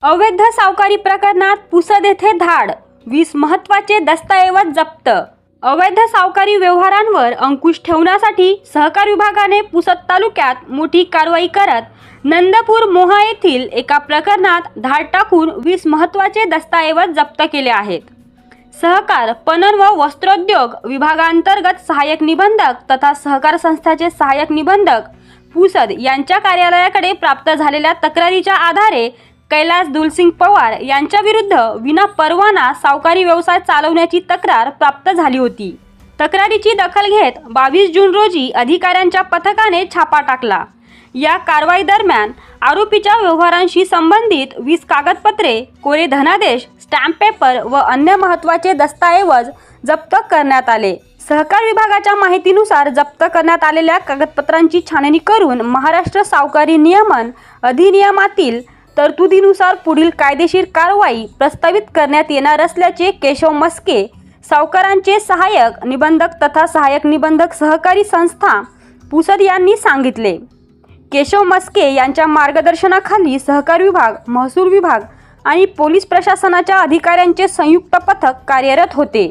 अवैध सावकारी प्रकरणात पुसद येथे धाड, 20 महत्त्वाचे दस्तऐवज जप्त। अवैध सावकारी व्यवहारांवर अंकुश ठेवण्यासाठी सहकार विभागाने पुसद तालुक्यात मोठी कारवाई करत नंदपूर मोहा येथील एका प्रकरणात धाड टाकून 20 महत्त्वाचे दस्तऐवज जप्त केले आहेत। सहकार, पणन व वस्त्रोद्योग विभागांतर्गत सहाय्यक निबंधक तथा सहकार संस्थाचे सहाय्यक निबंधक पुसद यांच्या कार्यालयाकडे प्राप्त झालेल्या तक्रारीच्या आधारे कैलास दुलसिंग पवार यांच्या विरुद्ध विना परवाना सावकारी व्यवसाय चालवण्याची तक्रार प्राप्त झाली होती। तक्रारीची दखल घेत 22 जून रोजी अधिकाऱ्यांच्या पथकाने छापा टाकला। या कारवाई दरम्यान आरोपीच्या व्यवहारांशी संबंधित 20 कागदपत्रे, कोरे धनादेश, स्टॅम्प पेपर व अन्य महत्त्वाचे दस्तऐवज जप्त करण्यात आले। सहकार विभागाच्या माहितीनुसार जप्त करण्यात आलेल्या कागदपत्रांची छाननी करून महाराष्ट्र सावकारी नियमन अधिनियमातील तरतुदीनुसार पुढील कायदेशीर कारवाई प्रस्तावित करण्यात येणार असल्याचे केशव मस्के, सावकारांचे सहाय्यक निबंधक तथा सहाय्यक निबंधक सहकारी संस्था पुसद यांनी सांगितले। केशव मस्के यांच्या मार्गदर्शनाखाली सहकार विभाग, महसूल विभाग आणि पोलीस प्रशासनाच्या अधिकाऱ्यांचे संयुक्त पथक कार्यरत होते।